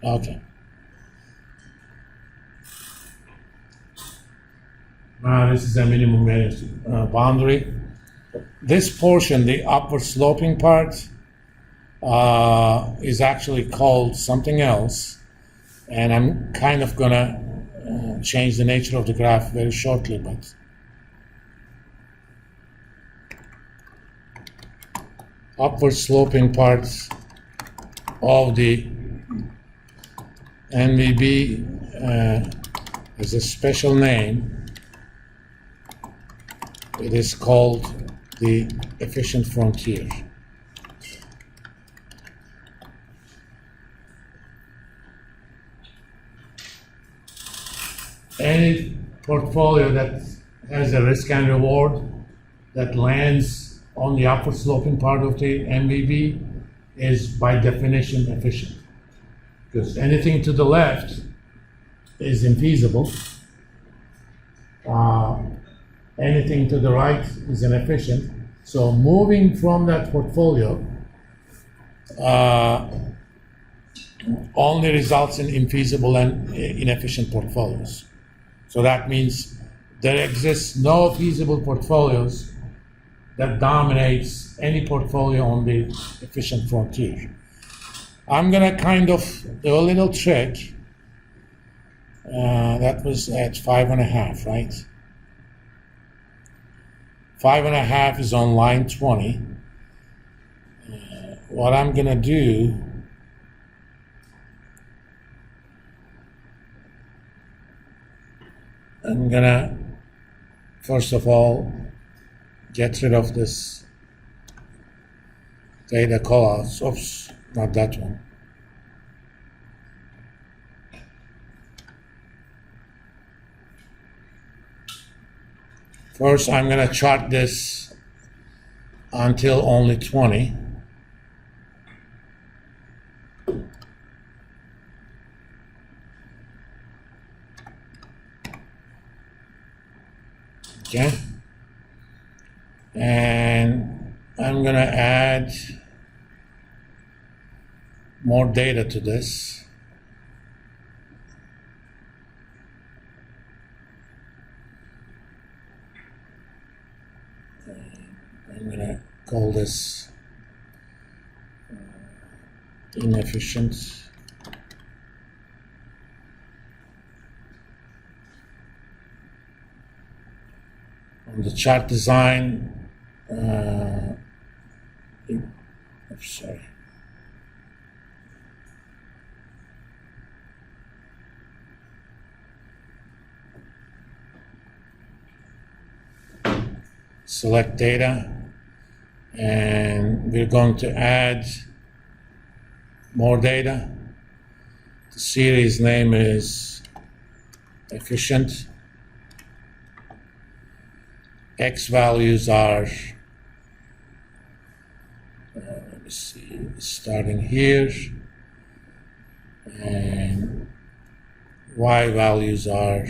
Okay. Now this is a minimum boundary. This portion, the upward sloping part, is actually called something else, and I'm kind of gonna change the nature of the graph very shortly, but upward sloping parts of the NVB is a special name. It is called the efficient frontier. Any portfolio that has a risk and reward that lands on the upward sloping part of the MVB is by definition efficient. Because anything to the left is infeasible. Anything to the right is inefficient. So moving from that portfolio only results in infeasible and inefficient portfolios. So that means there exists no feasible portfolios that dominates any portfolio on the efficient frontier. I'm gonna kind of do a little trick. That was at 5.5, right? 5.5 is on line 20. What I'm gonna do, I'm gonna first of all get rid of this data callouts. Oops, not that one. First, I'm gonna chart this until only 20. Okay. And I'm gonna add more data to this. I'm gonna call this inefficient. On the chart design, sorry. Select data, and we're going to add more data. The series name is efficient. X values are, let me see, starting here, and Y values are,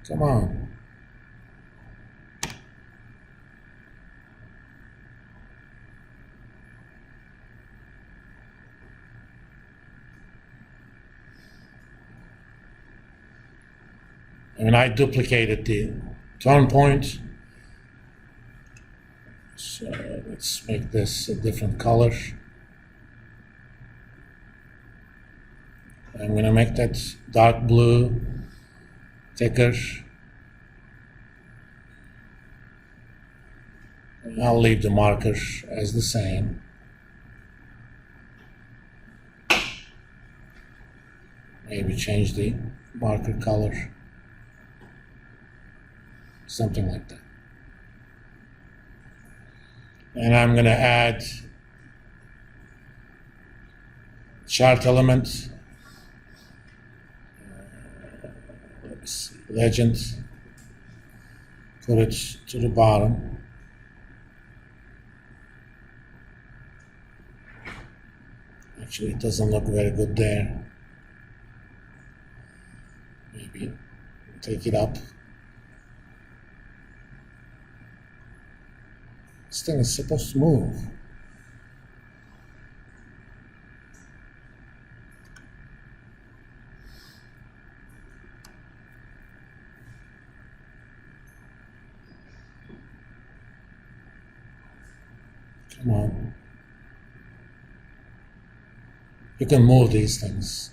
come on. And I duplicated the turn point. So let's make this a different color. I'm gonna make that dark blue thicker. And I'll leave the marker as the same. Maybe change the marker color. Something like that. And I'm gonna add chart element. Let's see, legend. Put it to the bottom. Actually, it doesn't look very good there. Maybe take it up. This thing is supposed to move. Come on. You can move these things.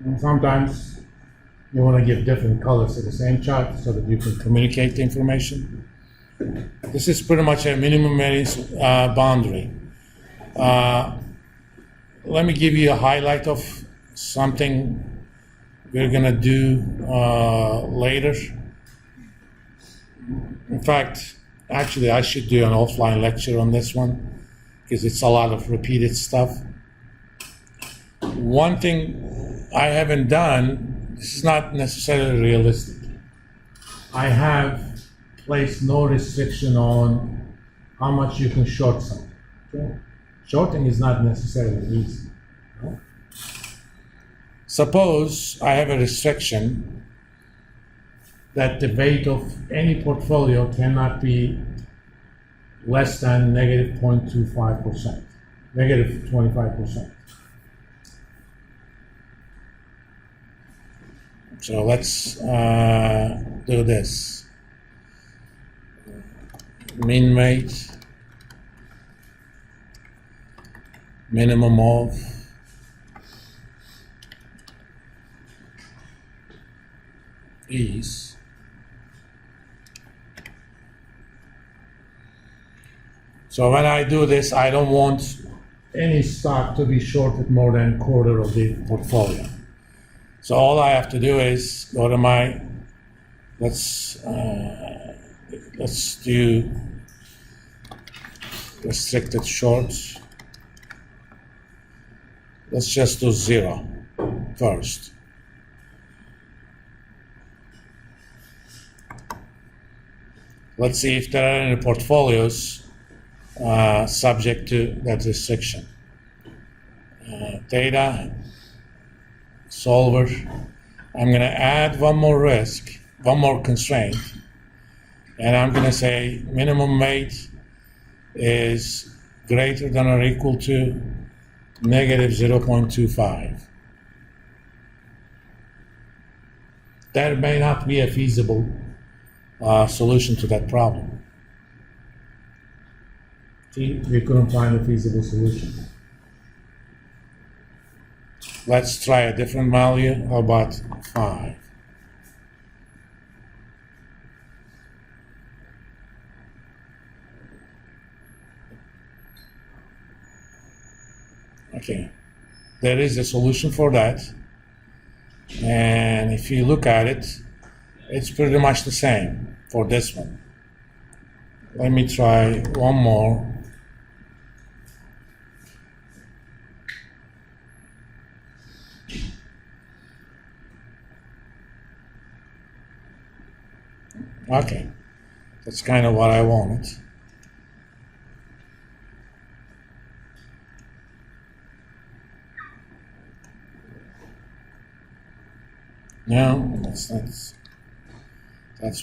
And sometimes you want to give different colors to the same chart so that you can communicate the information. This is pretty much a minimum variance boundary. Let me give you a highlight of something we're going to do later. In fact, actually, I should do an offline lecture on this one because it's a lot of repeated stuff. One thing I haven't done, this is not necessarily realistic. I have placed no restriction on how much you can short something. Okay? Shorting is not necessarily easy. No? Suppose I have a restriction that the weight of any portfolio cannot be less than negative 0.25%, negative 25%. So let's do this. Min weight, minimum of, is so when I do this, I don't want any stock to be shorted more than a quarter of the portfolio. So all I have to do is go to my, let's do restricted shorts. Let's just do 0 first. Let's see if there are any portfolios subject to that restriction. Data, solver. I'm going to add one more risk, one more constraint, and I'm going to say minimum weight is greater than or equal to negative 0.25. There may not be a feasible solution to that problem. See, we couldn't find a feasible solution. Let's try a different value. How about 5? Okay, there is a solution for that. And if you look at it, it's pretty much the same for this one. Let me try one more. Okay, that's kind of what I wanted. No, that's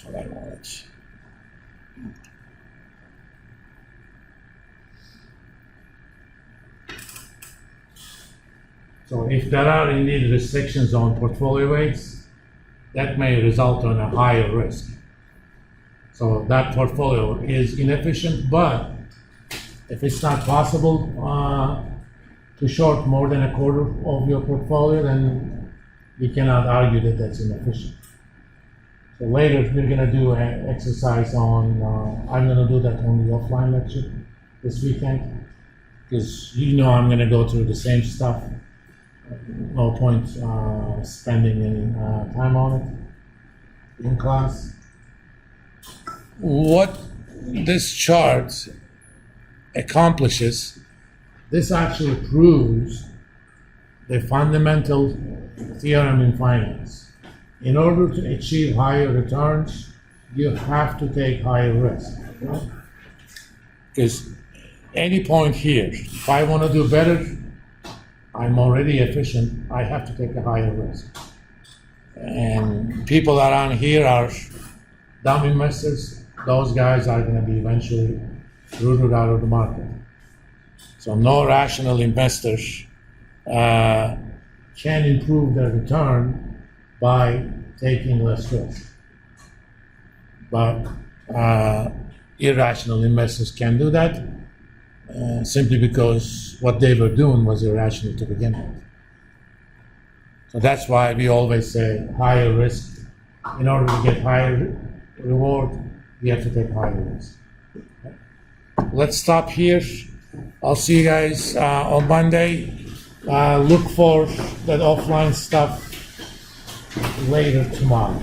what I wanted. So if there are indeed restrictions on portfolio weights, that may result in a higher risk. So that portfolio is inefficient, but if it's not possible to short more than a quarter of your portfolio, then you cannot argue that that's inefficient. So later we're going to do an exercise on, I'm going to do that on the offline lecture this weekend, because you know I'm going to go through the same stuff. No point spending any time on it in class. What this chart accomplishes, this actually proves the fundamental theorem in finance. In order to achieve higher returns, you have to take higher risk. Because any point here, if I want to do better, I'm already efficient, I have to take a higher risk. And people around here are dumb investors. Those guys are going to be eventually rooted out of the market. So no rational investor can improve their return by taking less risk. But irrational investors can do that simply because what they were doing was irrational to begin with. So that's why we always say higher risk. In order to get higher reward, you have to take higher risk. Let's stop here. I'll see you guys on Monday. Look for that offline stuff later tomorrow.